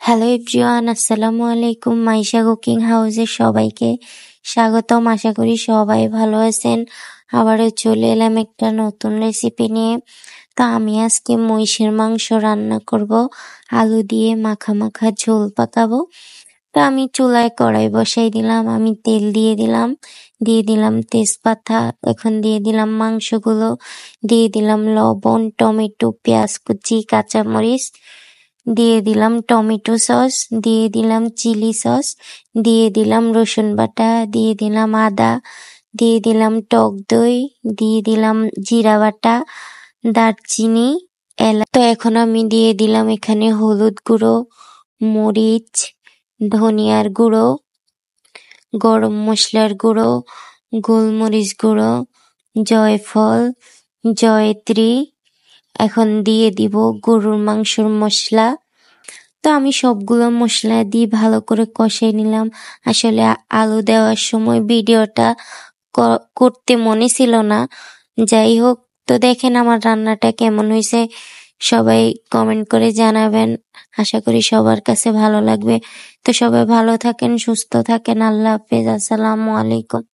Hello everyone, আসসালামু আলাইকুম। Maisha cooking হাউসে সবাইকে স্বাগতম। আশা করি সবাই ভালো আছেন। আবারও চলে এলাম একটা নতুন রেসিপি নিয়ে। তো আমি আজকে মহিষের মাংস রান্না করব, আলু দিয়ে মাখা মাখা ঝোল পাকাবো। তো আমি চুলায় কড়াই বসাই দিলাম, আমি তেল দিয়ে দিলাম তেজপাতা, এখন দিয়ে দিলাম মাংসগুলো, দিয়ে দিলাম লবণ, টমেটো, পেঁয়াজ কুচি, কাঁচামরিচ, দিয়ে দিলাম টমেটো সস, দিয়ে দিলাম চিলি সস, দিয়ে দিলাম রসুন বাটা, দিয়ে দিলাম আদা, দিয়ে দিলাম টক দই, দিয়ে দিলাম জিরা বাটা, দারচিনি, এলাচ। তো এখন আমি দিয়ে দিলাম এখানে হলুদ গুঁড়ো, মরিচ, ধনিয়ার গুঁড়ো, গরম মশলার গুঁড়ো, গোলমরিচ গুঁড়ো, জয়ফল, জয়ত্রী। এখন দিয়ে দিব গরুর মাংসের মশলা। তো আমি সবগুলো মশলা দিয়ে ভালো করে কষাই নিলাম। আসলে আলু দেওয়ার সময় ভিডিওটা করতে মনে ছিল না। যাই হোক, তো দেখেন আমার রান্নাটা কেমন হয়েছে, সবাই কমেন্ট করে জানাবেন। আশা করি সবার কাছে ভালো লাগবে। তো সবাই ভালো থাকেন, সুস্থ থাকেন। আল্লাহ হাফেজ, আসসালামু আলাইকুম।